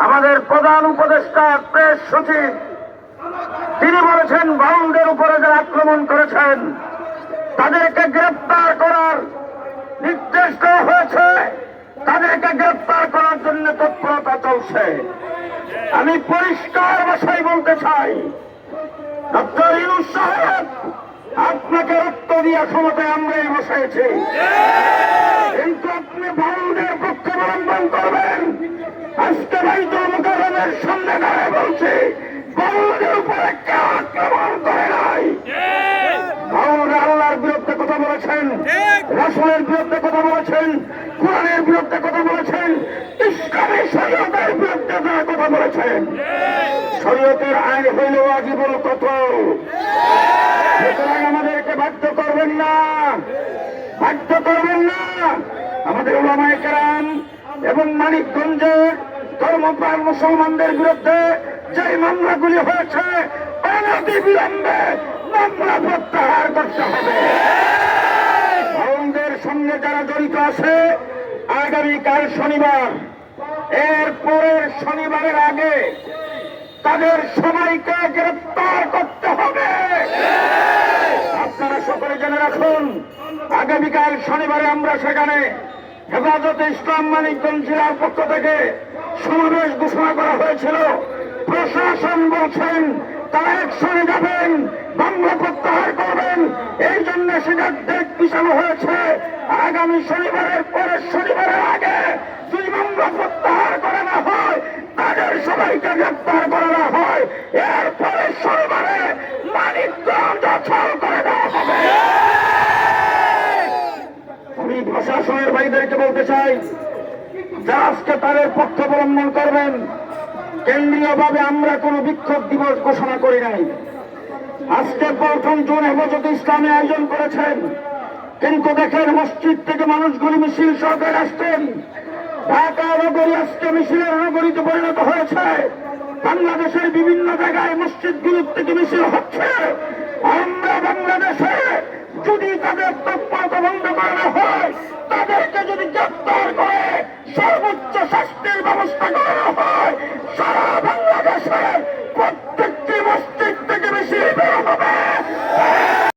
আমাদের প্রধান উপদেষ্টা প্রেস সচিব তিনি বলেছেন, বাউলদের উপরে যারা আক্রমণ করেছেন তাদেরকে গ্রেপ্তার করার নির্দেশ দেওয়া হয়েছে, তাদেরকে গ্রেপ্তার করার জন্য তৎপরতা চলছে। আমি পরিষ্কার ভাষায় বলতে চাই, ডক্টর ইউনূস সাহেব, আপনাকে রক্ত দিয়া ক্ষমতায় আমরাই বসাইছি, কিন্তু আপনি বাউলদের পক্ষে অবলম্বন করবেন। আজকে বাইতুল মুকাররমের সামনে দাঁড়িয়ে বলছি, বাউলদের উপরে কেউ আক্রমণ করে নাই। বাউলরা আল্লাহর বিরুদ্ধে কথা বলেছেন, রাসূলের বিরুদ্ধে কথা বলেছেন, কোরআনের বিরুদ্ধে কথা বলেছেন, ইসলামী শরীয়তের বিরুদ্ধে তারা কথা বলেছেন। শরীয়তের আইন হইল ওয়াজিবুল কতল। সুতরাং আমাদেরকে বাধ্য করবেন না, বাধ্য করবেন না। আমাদের উলামায়ে কেরাম এবং মানিকগঞ্জের ধর্মপ্রাণ মুসলমানদের বিরুদ্ধে যে মামলাগুলি হয়েছে, অনতিবিলম্বে মামলা প্রত্যাহার করতে হবে। বাউলদের সঙ্গে যারা জড়িত আছে, আগামীকাল শনিবার, এর পরের শনিবারের আগে তাদের সবাইকে গ্রেপ্তার করতে হবে। আপনারা সকলে জেনে রাখুন, আগামীকাল শনিবারে আমরা সেখানে হেফাজতে ইসলাম মানিকগঞ্জ জেলার পক্ষ থেকে সমাবেশ ঘোষণা করা হয়েছিল। প্রশাসন বলছেন তারা একসঙ্গে যাবেন, মামলা প্রত্যাহার করবেন, এই জন্য সেটার ডেট পিছানো হয়েছে। আগামী শনিবারের পরের শনিবারের আগে যদি মামলা প্রত্যাহার করা না হয়, তাদের সবাইকে গ্রেপ্তার করা না হয়, এরপরে শনিবারে মানিকগঞ্জ অচল করে দেওয়া হবে। আমি প্রশাসনের ভাইদেরকে বলতে চাই, যারা আজকে তাদের পক্ষ অবলম্বন করবেন, কেন্দ্রীয়ভাবে আমরা কোনো বিক্ষোভ দিবস ঘোষণা করি নাই। আজকে প্রথম জুন হেফাজতে ইসলামে আয়োজন করেছেন, কিন্তু দেখেন মসজিদ থেকে মানুষগুলি মিছিল সহকারে আসতেন। ঢাকা নগরী আজকে মিছিলের নগরীতে পরিণত হয়েছে। বাংলাদেশের বিভিন্ন জায়গায় মসজিদগুলোর থেকে মিছিল হচ্ছে।